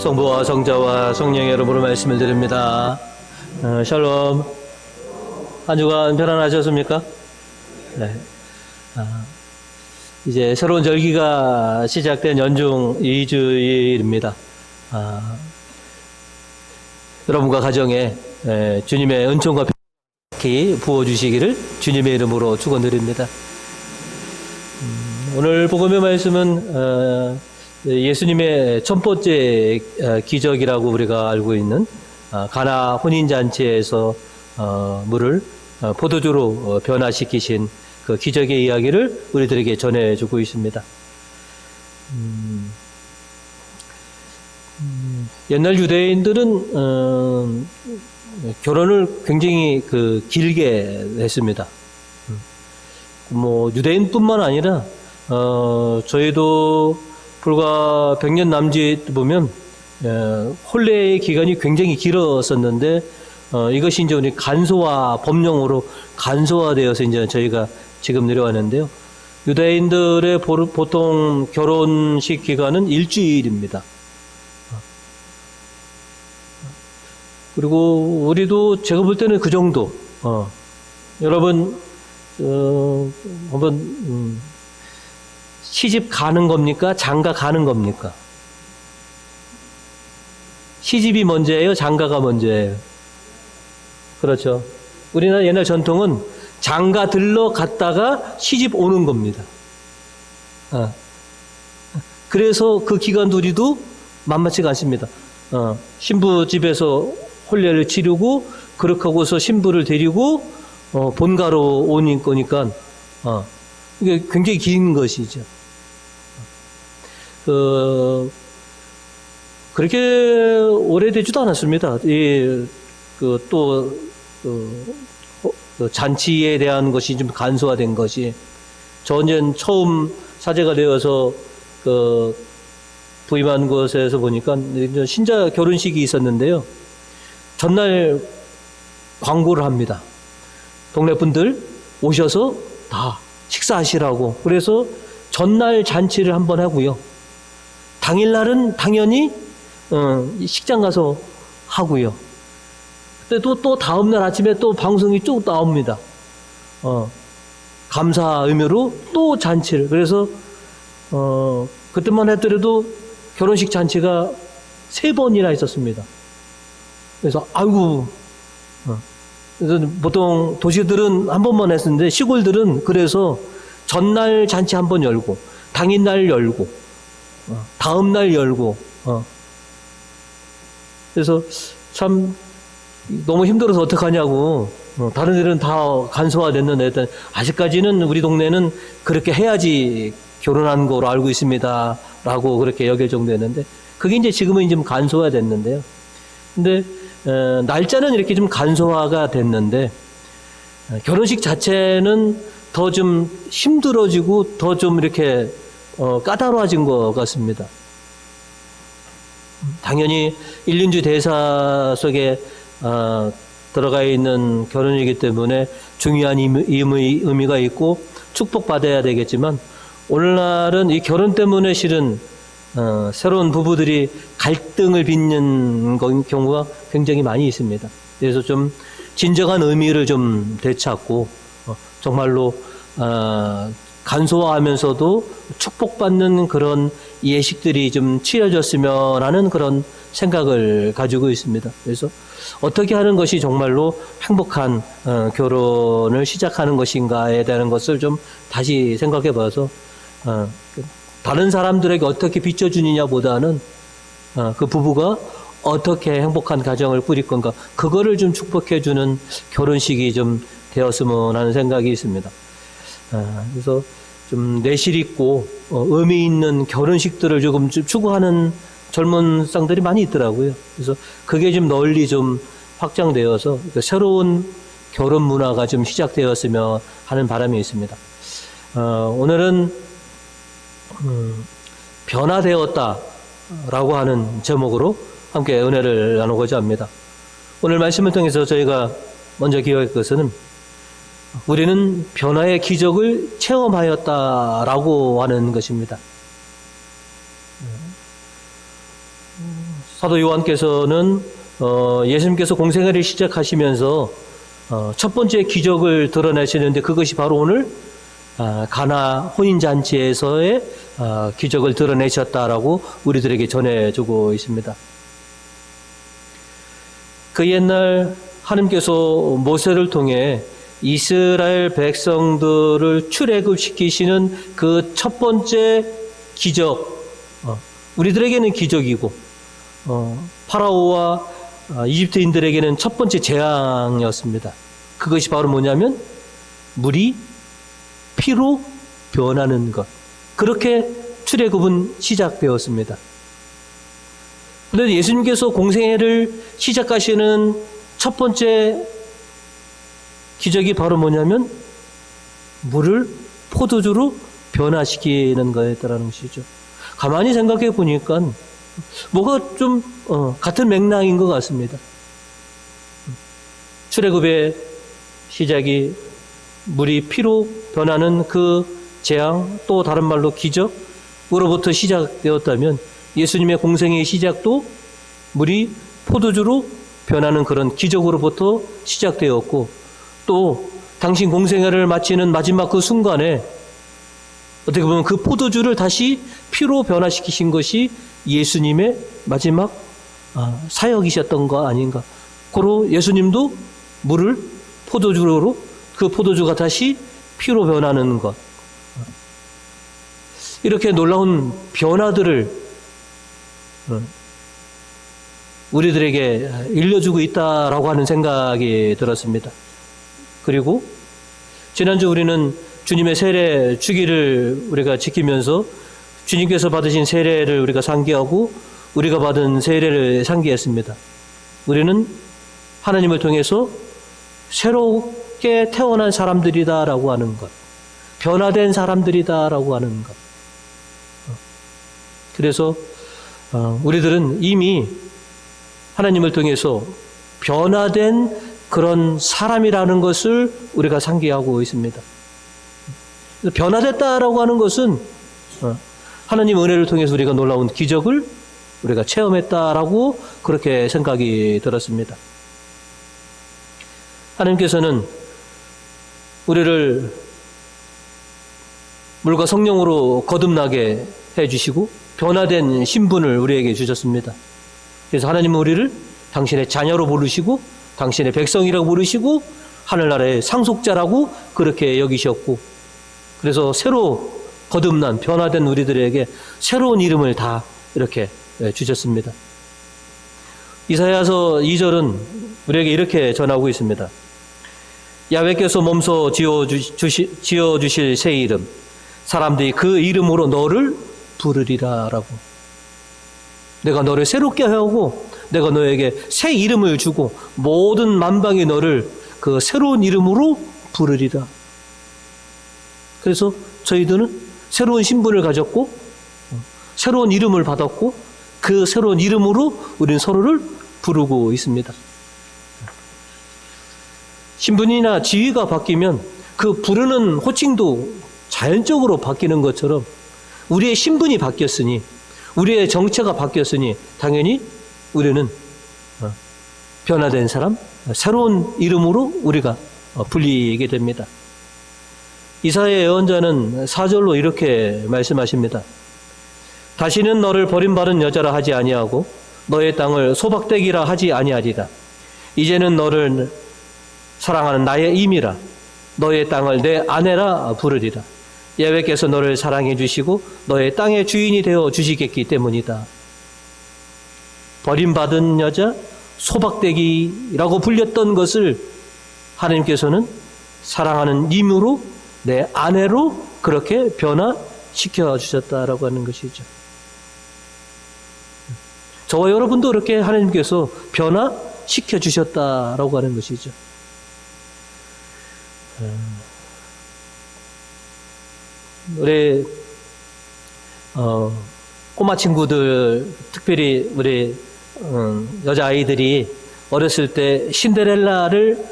성부와 성자와 성령의 이름으로 말씀을 드립니다. 샬롬. 한 주간 편안하셨습니까? 네. 이제 새로운 절기가 시작된 연중 2주일입니다. 여러분과 가정에 주님의 은총과 평안이 부어주시기를 주님의 이름으로 축원드립니다. 오늘 복음의 말씀은 예수님의 첫 번째 기적이라고 우리가 알고 있는 가나 혼인잔치에서 물을 포도주로 변화시키신 그 기적의 이야기를 우리들에게 전해주고 있습니다. 옛날 유대인들은 결혼을 굉장히 길게 했습니다. 유대인뿐만 아니라 저희도 불과 100년 남짓 보면 혼례의 기간이 굉장히 길었었는데 이것이 이제 우리 간소화 법령으로 간소화되어서 이제 저희가 지금 내려왔는데요. 유대인들의 보통 결혼식 기간은 일주일입니다. 그리고 우리도 제가 볼 때는 그 정도. 여러분 한번 시집 가는 겁니까? 장가 가는 겁니까? 시집이 먼저예요? 장가가 먼저예요? 그렇죠. 우리나라 옛날 전통은 장가 들러 갔다가 시집 오는 겁니다. 그래서 그 기간도 우리도 만만치가 않습니다. 신부 집에서 혼례를 치르고 그렇게 하고서 신부를 데리고 본가로 오는 거니까 이게 굉장히 긴 것이죠. 그렇게 오래되지도 않았습니다. 잔치에 대한 것이 좀 간소화된 것이 전년 처음 사제가 되어서 부임한 곳에서 보니까 신자 결혼식이 있었는데요. 전날 광고를 합니다. 동네 분들 오셔서 다 식사하시라고. 그래서 전날 잔치를 한번 하고요. 당일날은 당연히 식장 가서 하고요. 근데 또 다음날 아침에 또 방송이 쭉 나옵니다. 감사 의미로 또 잔치를. 그래서 그때만 했더라도 결혼식 잔치가 3번이나 있었습니다. 그래서 아이고 그래서 보통 도시들은 한 번만 했었는데 시골들은 그래서 전날 잔치 한 번 열고 당일날 열고 다음날 열고 그래서 참 너무 힘들어서 어떡하냐고 다른 데는 다 간소화됐는데 일단 아직까지는 우리 동네는 그렇게 해야지 결혼한 거로 알고 있습니다 라고 그렇게 여길 정도였는데 그게 이제 지금은 좀 간소화 됐는데요. 근데 날짜는 이렇게 좀 간소화가 됐는데 결혼식 자체는 더 좀 힘들어지고 더 좀 이렇게 까다로워진 것 같습니다. 당연히 일륜주 대사 속에 들어가 있는 결혼이기 때문에 중요한 의미가 있고 축복받아야 되겠지만 오늘날은 이 결혼 때문에 실은 새로운 부부들이 갈등을 빚는 경우가 굉장히 많이 있습니다. 그래서 좀 진정한 의미를 좀 되찾고 정말로 간소화하면서도 축복받는 그런 예식들이 좀 치러졌으면 하는 그런 생각을 가지고 있습니다. 그래서 어떻게 하는 것이 정말로 행복한 결혼을 시작하는 것인가에 대한 것을 좀 다시 생각해 봐서 다른 사람들에게 어떻게 비춰주느냐 보다는 그 부부가 어떻게 행복한 가정을 꾸릴 건가 그거를 좀 축복해주는 결혼식이 좀 되었으면 하는 생각이 있습니다. 그래서 좀 내실 있고 의미 있는 결혼식들을 조금 추구하는 젊은 쌍들이 많이 있더라고요. 그래서 그게 좀 널리 좀 확장되어서 새로운 결혼 문화가 좀 시작되었으면 하는 바람이 있습니다. 오늘은 변화되었다라고 하는 제목으로 함께 은혜를 나누고자 합니다. 오늘 말씀을 통해서 저희가 먼저 기억할 것은 우리는 변화의 기적을 체험하였다라고 하는 것입니다. 사도 요한께서는 예수님께서 공생애를 시작하시면서 첫 번째 기적을 드러내시는데 그것이 바로 오늘 가나 혼인잔치에서의 기적을 드러내셨다라고 우리들에게 전해주고 있습니다. 그 옛날 하나님께서 모세를 통해 이스라엘 백성들을 출애굽시키시는 그 첫 번째 기적, 우리들에게는 기적이고 파라오와 이집트인들에게는 첫 번째 재앙이었습니다. 그것이 바로 뭐냐면 물이 피로 변하는 것. 그렇게 출애굽은 시작되었습니다. 그런데 예수님께서 공생애를 시작하시는 첫 번째 기적이 바로 뭐냐면 물을 포도주로 변화시키는 거였다는 것이죠. 가만히 생각해 보니까 뭐가 좀 같은 맥락인 것 같습니다. 출애굽의 시작이 물이 피로 변하는 그 재앙, 또 다른 말로 기적으로부터 시작되었다면 예수님의 공생의 시작도 물이 포도주로 변하는 그런 기적으로부터 시작되었고, 또 당신 공생애를 마치는 마지막 그 순간에 어떻게 보면 그 포도주를 다시 피로 변화시키신 것이 예수님의 마지막 사역이셨던 거 아닌가. 고로 예수님도 물을 포도주로, 그 포도주가 다시 피로 변하는 것, 이렇게 놀라운 변화들을 우리들에게 일러주고 있다라고 하는 생각이 들었습니다. 그리고 지난주 우리는 주님의 세례 주기를 우리가 지키면서 주님께서 받으신 세례를 우리가 상기하고 우리가 받은 세례를 상기했습니다. 우리는 하나님을 통해서 새롭게 태어난 사람들이다라고 하는 것, 변화된 사람들이다라고 하는 것. 그래서 우리들은 이미 하나님을 통해서 변화된 그런 사람이라는 것을 우리가 상기하고 있습니다. 변화됐다라고 하는 것은 하나님 은혜를 통해서 우리가 놀라운 기적을 우리가 체험했다라고 그렇게 생각이 들었습니다. 하나님께서는 우리를 물과 성령으로 거듭나게 해주시고 변화된 신분을 우리에게 주셨습니다. 그래서 하나님은 우리를 당신의 자녀로 부르시고 당신의 백성이라고 부르시고 하늘나라의 상속자라고 그렇게 여기셨고, 그래서 새로 거듭난 변화된 우리들에게 새로운 이름을 다 이렇게 주셨습니다. 이사야서 2절은 우리에게 이렇게 전하고 있습니다. 야훼께서 몸소 지어주실 새 이름, 사람들이 그 이름으로 너를 부르리라 라고. 내가 너를 새롭게 하고 내가 너에게 새 이름을 주고 모든 만방이 너를 그 새로운 이름으로 부르리라. 그래서 저희들은 새로운 신분을 가졌고 새로운 이름을 받았고 그 새로운 이름으로 우리는 서로를 부르고 있습니다. 신분이나 지위가 바뀌면 그 부르는 호칭도 자연적으로 바뀌는 것처럼 우리의 신분이 바뀌었으니, 우리의 정체가 바뀌었으니 당연히 우리는 변화된 사람, 새로운 이름으로 우리가 불리게 됩니다. 이사야 예언자는 4절로 이렇게 말씀하십니다. 다시는 너를 버림받은 여자라 하지 아니하고 너의 땅을 소박대기라 하지 아니하리라. 이제는 너를 사랑하는 나의 임이라. 너의 땅을 내 아내라 부르리라. 야훼께서 너를 사랑해 주시고 너의 땅의 주인이 되어 주시겠기 때문이다. 버림받은 여자, 소박대기라고 불렸던 것을 하나님께서는 사랑하는 임으로 내 아내로 그렇게 변화시켜 주셨다라고 하는 것이죠. 저와 여러분도 그렇게 하나님께서 변화시켜 주셨다라고 하는 것이죠. 우리 꼬마 친구들, 특별히 우리 여자아이들이 어렸을 때 신데렐라를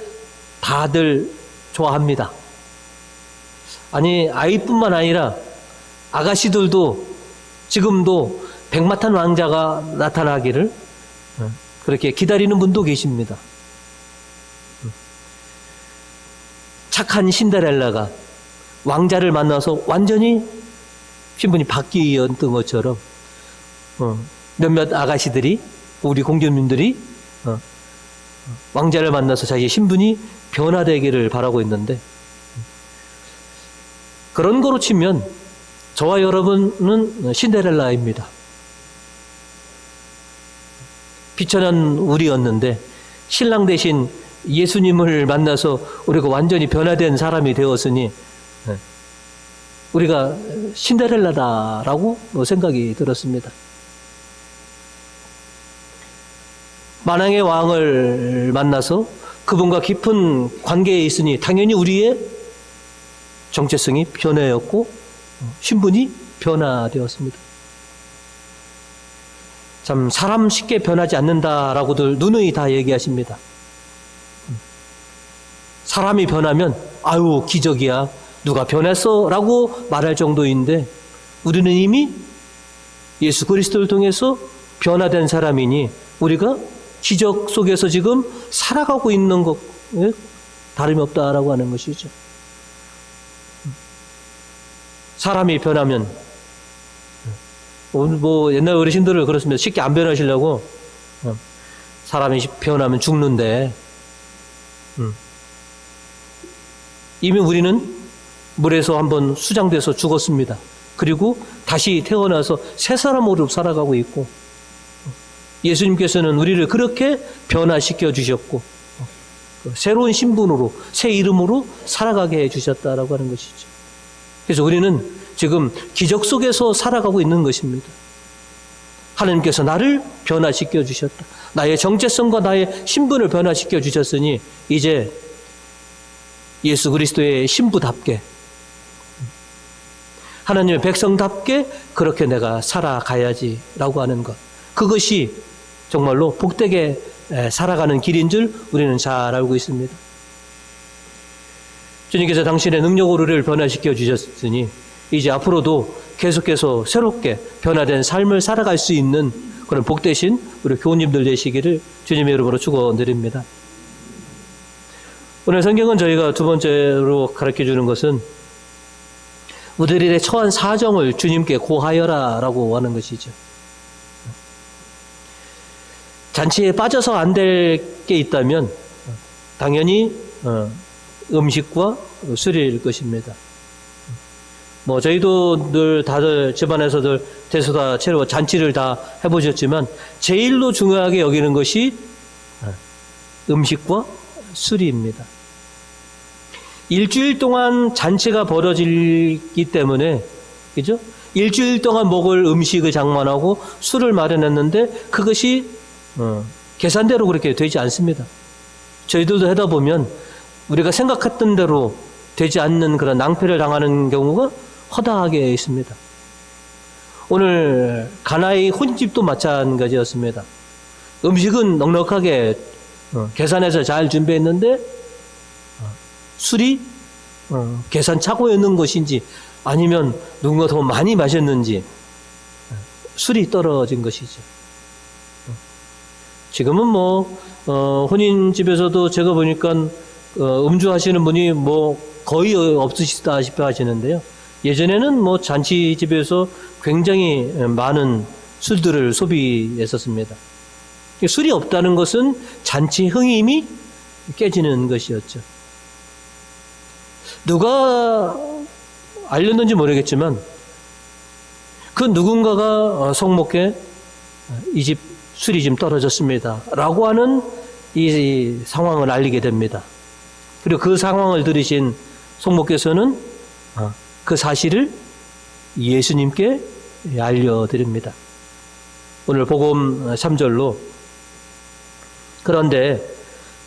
다들 좋아합니다. 아니, 아이뿐만 아니라 아가씨들도 지금도 백마탄 왕자가 나타나기를 그렇게 기다리는 분도 계십니다. 착한 신데렐라가 왕자를 만나서 완전히 신분이 바뀌었던 것처럼 몇몇 아가씨들이, 우리 공주님들이 왕자를 만나서 자기의 신분이 변화되기를 바라고 있는데, 그런 거로 치면 저와 여러분은 신데렐라입니다. 비천한 우리였는데 신랑 대신 예수님을 만나서 우리가 완전히 변화된 사람이 되었으니 우리가 신데렐라다라고 생각이 들었습니다. 만왕의 왕을 만나서 그분과 깊은 관계에 있으니 당연히 우리의 정체성이 변화였고 신분이 변화되었습니다. 참 사람 쉽게 변하지 않는다라고들 누누이 다 얘기하십니다. 사람이 변하면 아유 기적이야, 누가 변했어 라고 말할 정도인데, 우리는 이미 예수 그리스도를 통해서 변화된 사람이니 우리가 기적 속에서 지금 살아가고 있는 것에 다름이 없다라고 하는 것이죠. 사람이 변하면, 뭐 옛날 어르신들을 그렇습니다. 쉽게 안 변하시려고, 사람이 변하면 죽는데, 이미 우리는 물에서 한번 수장돼서 죽었습니다. 그리고 다시 태어나서 새 사람으로 살아가고 있고, 예수님께서는 우리를 그렇게 변화시켜 주셨고, 새로운 신분으로, 새 이름으로 살아가게 해 주셨다라고 하는 것이죠. 그래서 우리는 지금 기적 속에서 살아가고 있는 것입니다. 하나님께서 나를 변화시켜 주셨다. 나의 정체성과 나의 신분을 변화시켜 주셨으니 이제 예수 그리스도의 신부답게, 하나님의 백성답게 그렇게 내가 살아가야지라고 하는 것, 그것이 정말로 복되게 살아가는 길인 줄 우리는 잘 알고 있습니다. 주님께서 당신의 능력으로 우리를 변화시켜 주셨으니 이제 앞으로도 계속해서 새롭게 변화된 삶을 살아갈 수 있는 그런 복되신 우리 교우님들 되시기를 주님의 이름으로 축원드립니다. 오늘 성경은 저희가 두 번째로 가르쳐주는 것은 우리들의 처한 사정을 주님께 고하여라 라고 하는 것이죠. 잔치에 빠져서 안 될 게 있다면 당연히 음식과 술일 것입니다. 뭐 저희도 늘 다들 집안에서들 대소다 채로 잔치를 다 해보셨지만 제일로 중요하게 여기는 것이 음식과 술입니다. 일주일 동안 잔치가 벌어지기 때문에, 그죠? 일주일 동안 먹을 음식을 장만하고 술을 마련했는데 그것이 계산대로 그렇게 되지 않습니다. 저희들도 하다 보면 우리가 생각했던 대로 되지 않는 그런 낭패를 당하는 경우가 허다하게 있습니다. 오늘 가나의 혼집도 마찬가지였습니다. 음식은 넉넉하게 계산해서 잘 준비했는데 술이 계산 착오였는 것인지 아니면 누군가 더 많이 마셨는지 술이 떨어진 것이죠. 지금은 혼인집에서도 제가 보니까 음주하시는 분이 거의 없으시다시피 하시는데요. 예전에는 잔치집에서 굉장히 많은 술들을 소비했었습니다. 술이 없다는 것은 잔치 흥임이 깨지는 것이었죠. 누가 알렸는지 모르겠지만 그 누군가가 송목회 이 집 술이 좀 떨어졌습니다 라고 하는 이 상황을 알리게 됩니다. 그리고 그 상황을 들으신 송목께서는 그 사실을 예수님께 알려드립니다. 오늘 복음 3절로 그런데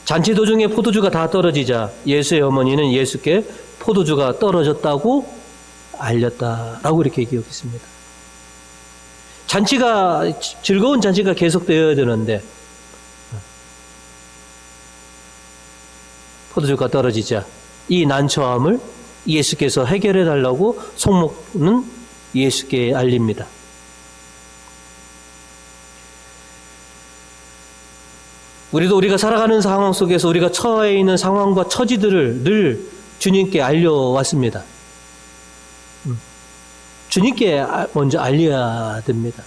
잔치 도중에 포도주가 다 떨어지자 예수의 어머니는 예수께 포도주가 떨어졌다고 알렸다라고 이렇게 기억했습니다. 즐거운 잔치가 계속되어야 되는데 포도주가 떨어지자 이 난처함을 예수께서 해결해 달라고 송목은 예수께 알립니다. 우리도 우리가 살아가는 상황 속에서 우리가 처해 있는 상황과 처지들을 늘 주님께 알려왔습니다. 주님께 먼저 알려야 됩니다.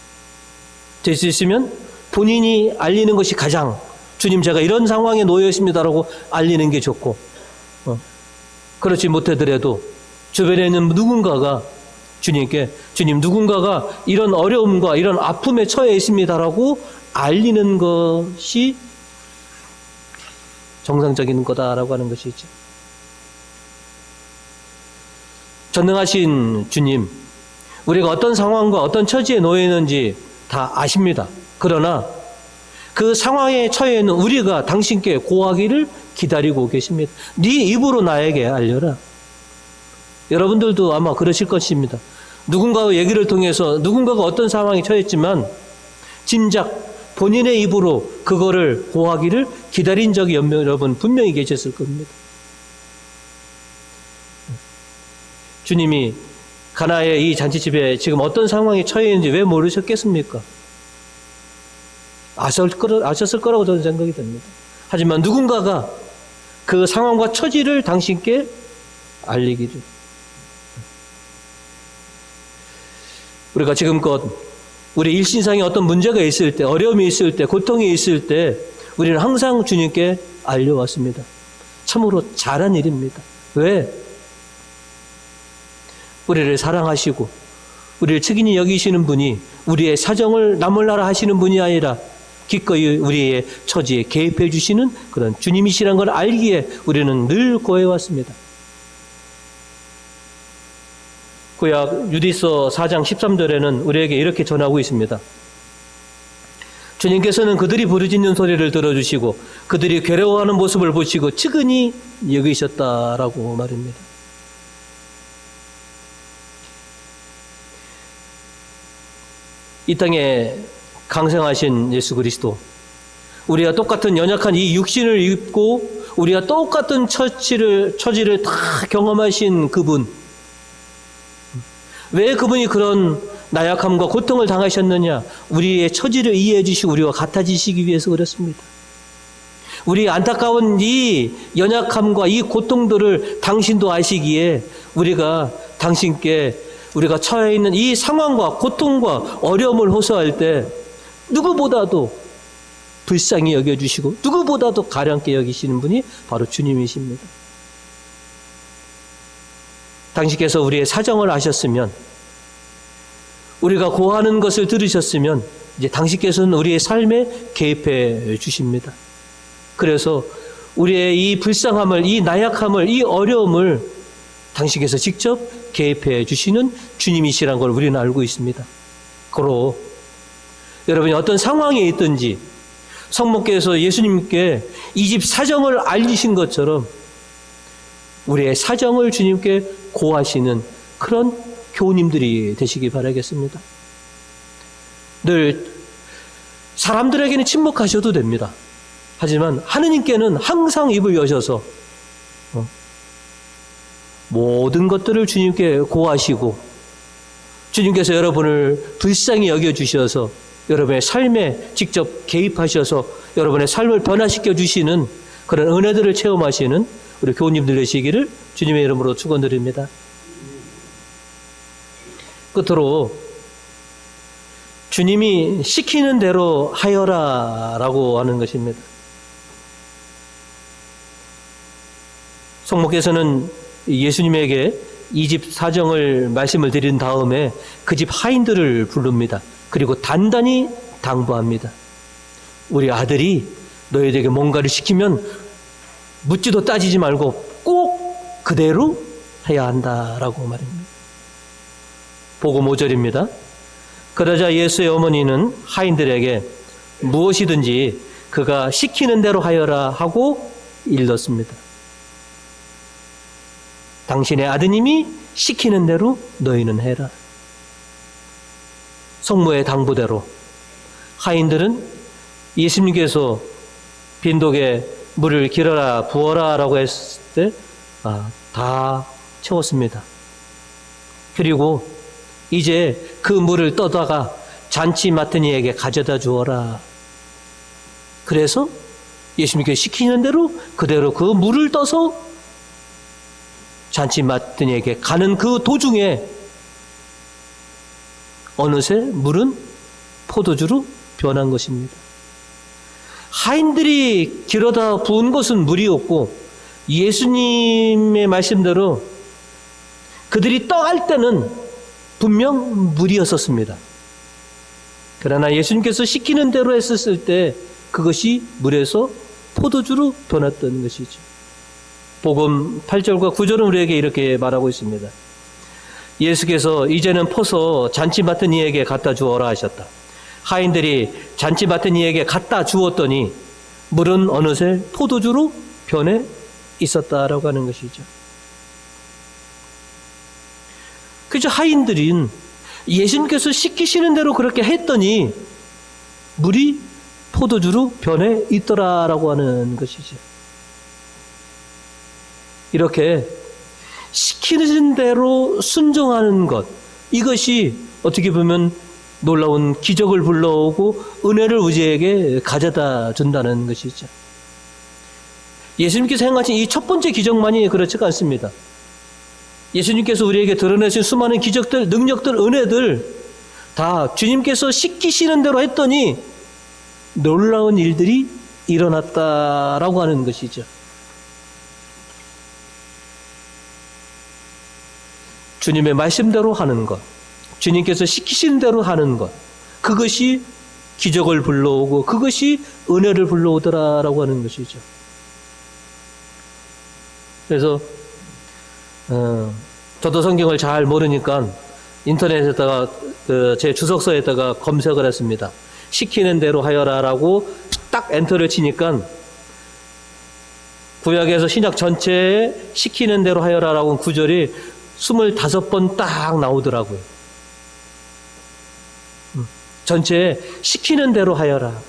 될 수 있으면 본인이 알리는 것이 가장, 주님 제가 이런 상황에 놓여 있습니다라고 알리는 게 좋고, 그렇지 못하더라도 주변에 있는 누군가가 주님께, 주님 누군가가 이런 어려움과 이런 아픔에 처해 있습니다라고 알리는 것이 정상적인 거다라고 하는 것이죠. 전능하신 주님, 우리가 어떤 상황과 어떤 처지에 놓여 있는지 다 아십니다. 그러나 그 상황에 처해 있는 우리가 당신께 고하기를 기다리고 계십니다. 네 입으로 나에게 알려라. 여러분들도 아마 그러실 것입니다. 누군가의 얘기를 통해서 누군가가 어떤 상황에 처했지만 짐작 본인의 입으로 그거를 고하기를 기다린 적이 여러분 분명히 계셨을 겁니다. 주님이 가나의 이 잔치집에 지금 어떤 상황에 처해 있는지 왜 모르셨겠습니까? 아셨을 거라고 저는 생각이 됩니다. 하지만 누군가가 그 상황과 처지를 당신께 알리기를. 우리가 지금껏 우리 일신상에 어떤 문제가 있을 때, 어려움이 있을 때, 고통이 있을 때 우리는 항상 주님께 알려왔습니다. 참으로 잘한 일입니다. 왜? 우리를 사랑하시고 우리를 측인히 여기시는 분이 우리의 사정을 나몰라라 하시는 분이 아니라 기꺼이 우리의 처지에 개입해 주시는 그런 주님이시라는 걸 알기에 우리는 늘 고해왔습니다. 구약 유디서 4장 13절에는 우리에게 이렇게 전하고 있습니다. 주님께서는 그들이 부르짖는 소리를 들어주시고 그들이 괴로워하는 모습을 보시고 측은히 여기셨다라고 말입니다. 이 땅에 강생하신 예수 그리스도, 우리가 똑같은 연약한 이 육신을 입고 우리가 똑같은 처지를 다 경험하신 그분, 왜 그분이 그런 나약함과 고통을 당하셨느냐? 우리의 처지를 이해해 주시고 우리와 같아지시기 위해서 그렇습니다. 우리 안타까운 이 연약함과 이 고통들을 당신도 아시기에 우리가 당신께 우리가 처해 있는 이 상황과 고통과 어려움을 호소할 때 누구보다도 불쌍히 여겨주시고 누구보다도 가량케 여기시는 분이 바로 주님이십니다. 당신께서 우리의 사정을 아셨으면, 우리가 고하는 것을 들으셨으면 이제 당신께서는 우리의 삶에 개입해 주십니다. 그래서 우리의 이 불쌍함을, 이 나약함을, 이 어려움을 당신께서 직접 개입해 주시는 주님이시라는 걸 우리는 알고 있습니다. 고로 여러분이 어떤 상황에 있든지 성모께서 예수님께 이 집 사정을 알리신 것처럼 우리의 사정을 주님께 고하시는 그런 교우님들이 되시기 바라겠습니다. 늘 사람들에게는 침묵하셔도 됩니다. 하지만 하느님께는 항상 입을 여셔서 모든 것들을 주님께 고하시고 주님께서 여러분을 불쌍히 여겨주셔서 여러분의 삶에 직접 개입하셔서 여러분의 삶을 변화시켜 주시는 그런 은혜들을 체험하시는 우리 교우님들 되시기를 주님의 이름으로 축원드립니다. 끝으로 주님이 시키는 대로 하여라 라고 하는 것입니다. 성모께서는 예수님에게 이 집 사정을 말씀을 드린 다음에 그 집 하인들을 부릅니다. 그리고 단단히 당부합니다. 우리 아들이 너희들에게 뭔가를 시키면 묻지도 따지지 말고 꼭 그대로 해야 한다라고 말입니다. 복음 5절입니다. 그러자 예수의 어머니는 하인들에게 무엇이든지 그가 시키는 대로 하여라 하고 일렀습니다. 당신의 아드님이 시키는 대로 너희는 해라. 성모의 당부대로 하인들은 예수님께서 빈독에 물을 길어라 부어라 라고 했을 때 다 채웠습니다. 그리고 이제 그 물을 떠다가 잔치 맡은 이에게 가져다 주어라. 그래서 예수님께서 시키는 대로 그대로 그 물을 떠서 잔치 맡은 이에게 가는 그 도중에 어느새 물은 포도주로 변한 것입니다. 하인들이 길어다 부은 것은 물이었고 예수님의 말씀대로 그들이 떠갈 때는 분명 물이었었습니다. 그러나 예수님께서 시키는 대로 했었을 때 그것이 물에서 포도주로 변했던 것이죠. 복음 8절과 9절은 우리에게 이렇게 말하고 있습니다. 예수께서 이제는 퍼서 잔치 맡은 이에게 갖다 주어라 하셨다. 하인들이 잔치 맡은 이에게 갖다 주었더니 물은 어느새 포도주로 변해 있었다라고 하는 것이죠. 그저 하인들은 예수님께서 시키시는 대로 그렇게 했더니 물이 포도주로 변해 있더라라고 하는 것이죠. 이렇게 시키는 대로 순종하는 것, 이것이 어떻게 보면 놀라운 기적을 불러오고 은혜를 우리에게 가져다 준다는 것이죠. 예수님께서 행하신 이 첫 번째 기적만이 그렇지가 않습니다. 예수님께서 우리에게 드러내신 수많은 기적들, 능력들, 은혜들 다 주님께서 시키시는 대로 했더니 놀라운 일들이 일어났다라고 하는 것이죠. 주님의 말씀대로 하는 것, 주님께서 시키신 대로 하는 것, 그것이 기적을 불러오고 그것이 은혜를 불러오더라라고 하는 것이죠. 그래서 저도 성경을 잘 모르니까 인터넷에다가 제 주석서에다가 검색을 했습니다. 시키는 대로 하여라라고 딱 엔터를 치니까 구약에서 신약 전체에 시키는 대로 하여라라고 구절이 25번 딱 나오더라고요. 전체에 시키는 대로 하여라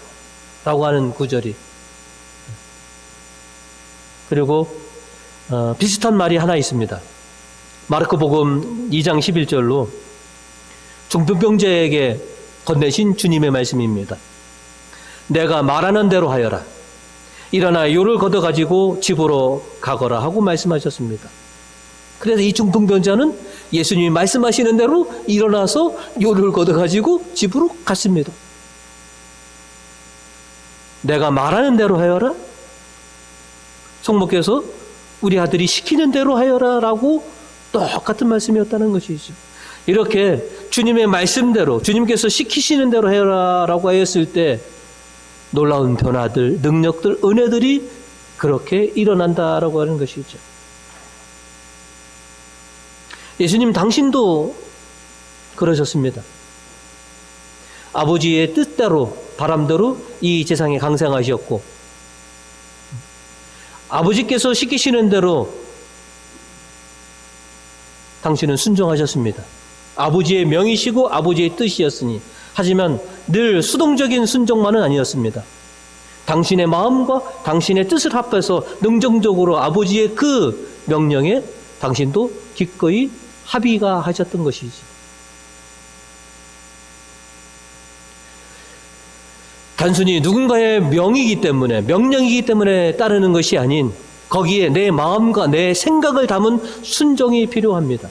라고 하는 구절이. 그리고 비슷한 말이 하나 있습니다. 마르코복음 2장 11절로 중풍병자에게 건네신 주님의 말씀입니다. 내가 말하는 대로 하여라. 일어나 요를 걷어가지고 집으로 가거라 하고 말씀하셨습니다. 그래서 이 중풍병자는 예수님이 말씀하시는 대로 일어나서 요를 걷어가지고 집으로 갔습니다. 내가 말하는 대로 하여라. 성모께서 우리 아들이 시키는 대로 하여라 라고 똑같은 말씀이었다는 것이죠. 이렇게 주님의 말씀대로 주님께서 시키시는 대로 하여라 라고 하였을 때 놀라운 변화들, 능력들, 은혜들이 그렇게 일어난다라고 하는 것이죠. 예수님 당신도 그러셨습니다. 아버지의 뜻대로, 바람대로 이 세상에 강생하셨고 아버지께서 시키시는 대로 당신은 순종하셨습니다. 아버지의 명이시고 아버지의 뜻이었으니. 하지만 늘 수동적인 순종만은 아니었습니다. 당신의 마음과 당신의 뜻을 합해서 능동적으로 아버지의 그 명령에 당신도 기꺼이 합의가 하셨던 것이지. 단순히 누군가의 명이기 때문에, 명령이기 때문에 따르는 것이 아닌 거기에 내 마음과 내 생각을 담은 순종이 필요합니다.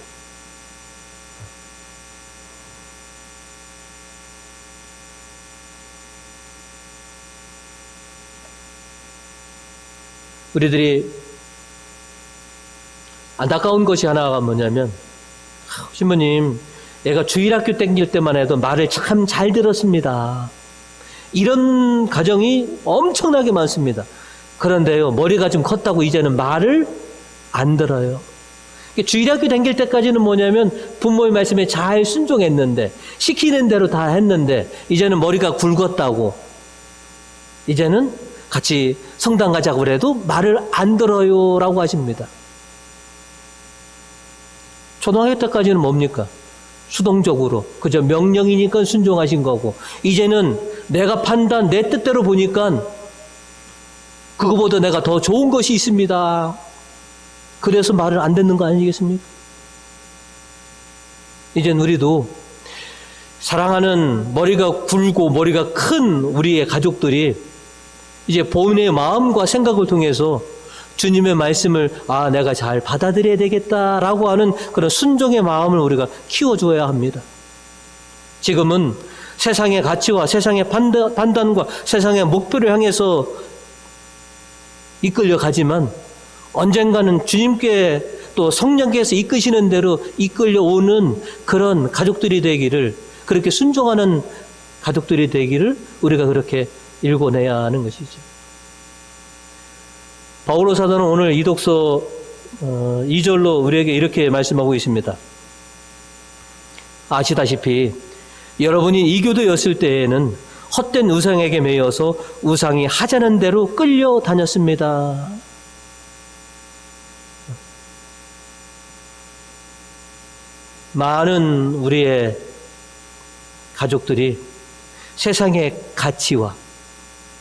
우리들이 안타까운 것이 하나가 뭐냐면, 신부님, 애가 주일학교 땡길 때만 해도 말을 참 잘 들었습니다. 이런 가정이 엄청나게 많습니다. 그런데요, 머리가 좀 컸다고 이제는 말을 안 들어요. 주일학교 땡길 때까지는 뭐냐면 부모의 말씀에 잘 순종했는데, 시키는 대로 다 했는데, 이제는 머리가 굵었다고, 이제는 같이 성당 가자고 그래도 말을 안 들어요 라고 하십니다. 초등학교 때까지는 뭡니까? 수동적으로 그저 명령이니까 순종하신 거고, 이제는 내가 판단, 내 뜻대로 보니까 그거보다 내가 더 좋은 것이 있습니다. 그래서 말을 안 듣는 거 아니겠습니까? 이젠 우리도 사랑하는 머리가 굵고 머리가 큰 우리의 가족들이 이제 본인의 마음과 생각을 통해서 주님의 말씀을 내가 잘 받아들여야 되겠다라고 하는 그런 순종의 마음을 우리가 키워줘야 합니다. 지금은 세상의 가치와 세상의 판단과 세상의 목표를 향해서 이끌려 가지만 언젠가는 주님께 또 성령께서 이끄시는 대로 이끌려오는 그런 가족들이 되기를, 그렇게 순종하는 가족들이 되기를 우리가 그렇게 일궈내야 하는 것이죠. 바오로 사도는 오늘 이 독서 2절로 우리에게 이렇게 말씀하고 있습니다. 아시다시피 여러분이 이교도였을 때에는 헛된 우상에게 매여서 우상이 하자는 대로 끌려다녔습니다. 많은 우리의 가족들이 세상의 가치와,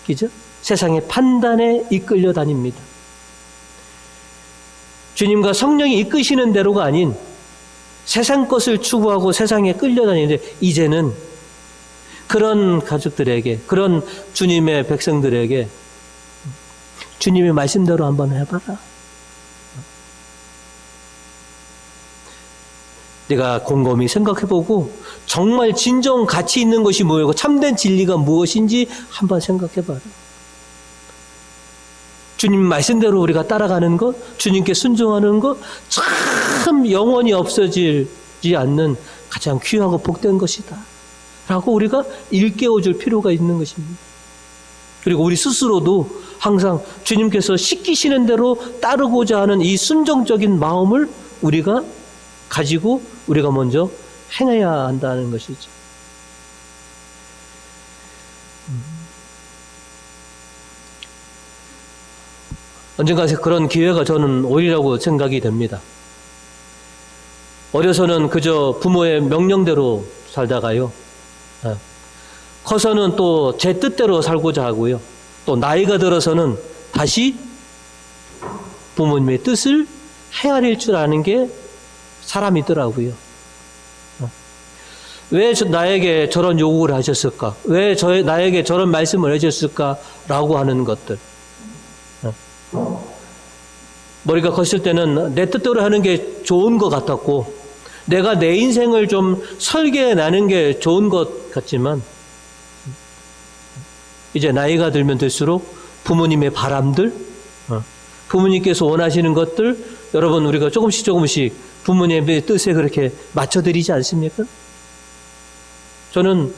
그죠? 세상의 판단에 이끌려 다닙니다. 주님과 성령이 이끄시는 대로가 아닌 세상 것을 추구하고 세상에 끌려다니는데, 이제는 그런 가족들에게, 그런 주님의 백성들에게 주님의 말씀대로 한번 해봐라. 내가 곰곰이 생각해보고 정말 진정 가치 있는 것이 뭐고 참된 진리가 무엇인지 한번 생각해봐라. 주님 말씀대로 우리가 따라가는 것, 주님께 순종하는 것, 참 영원히 없어지지 않는 가장 귀하고 복된 것이다 라고 우리가 일깨워줄 필요가 있는 것입니다. 그리고 우리 스스로도 항상 주님께서 시키시는 대로 따르고자 하는 이 순종적인 마음을 우리가 가지고 우리가 먼저 행해야 한다는 것이죠. 언젠가 그런 기회가 저는 오리라고 생각이 됩니다. 어려서는 그저 부모의 명령대로 살다가요, 커서는 또 제 뜻대로 살고자 하고요, 또 나이가 들어서는 다시 부모님의 뜻을 헤아릴 줄 아는 게 사람이더라고요. 왜 나에게 저런 요구를 하셨을까? 왜 나에게 저런 말씀을 해주셨을까라고 하는 것들. 머리가 컸을 때는 내 뜻대로 하는 게 좋은 것 같았고, 내가 내 인생을 좀 설계해 나는 게 좋은 것 같지만, 이제 나이가 들면 들수록 부모님의 바람들, 부모님께서 원하시는 것들, 여러분 우리가 조금씩 부모님의 뜻에 그렇게 맞춰드리지 않습니까? 저는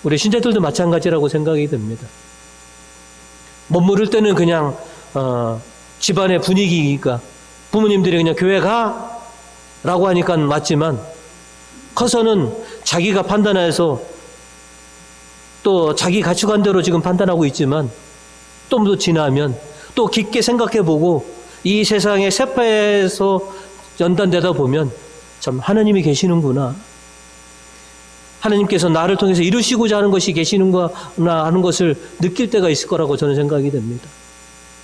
우리 신자들도 마찬가지라고 생각이 듭니다. 머무를 때는 그냥 집안의 분위기가, 부모님들이 그냥 교회 가 라고 하니까 맞지만, 커서는 자기가 판단해서 또 자기 가치관대로 지금 판단하고 있지만, 좀 더 지나면 또 깊게 생각해보고 이 세상의 세파에서 연단되다 보면 참 하나님이 계시는구나, 하나님께서 나를 통해서 이루시고자 하는 것이 계시는구나 하는 것을 느낄 때가 있을 거라고 저는 생각이 됩니다.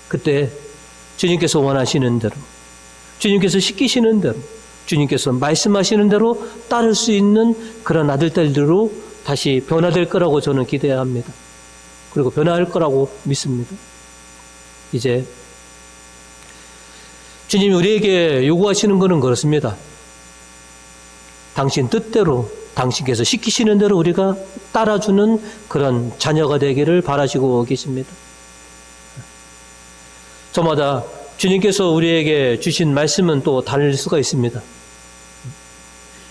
그때 주님께서 원하시는 대로, 주님께서 시키시는 대로, 주님께서 말씀하시는 대로 따를 수 있는 그런 아들, 딸들로 다시 변화될 거라고 저는 기대합니다. 그리고 변화할 거라고 믿습니다. 이제 주님이 우리에게 요구하시는 것은 그렇습니다. 당신 뜻대로, 당신께서 시키시는 대로 우리가 따라주는 그런 자녀가 되기를 바라시고 계십니다. 저마다 주님께서 우리에게 주신 말씀은 또 다를 수가 있습니다.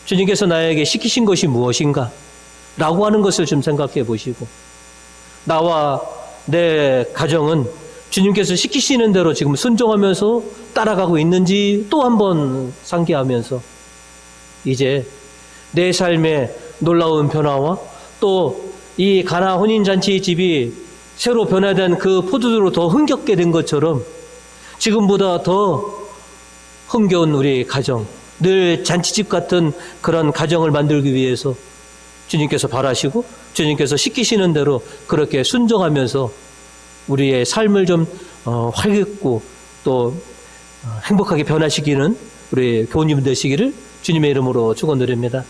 주님께서 나에게 시키신 것이 무엇인가 라고 하는 것을 좀 생각해 보시고, 나와 내 가정은 주님께서 시키시는 대로 지금 순종하면서 따라가고 있는지 또 한번 상기하면서, 이제 내 삶의 놀라운 변화와 또 이 가나 혼인잔치 집이 새로 변화된 그 포도주로 더 흥겹게 된 것처럼 지금보다 더 흥겨운 우리 가정, 늘 잔치집 같은 그런 가정을 만들기 위해서 주님께서 바라시고 주님께서 시키시는 대로 그렇게 순종하면서 우리의 삶을 좀 활기있고 또 행복하게 변화시키는 우리 교우님 되시기를 주님의 이름으로 축원드립니다.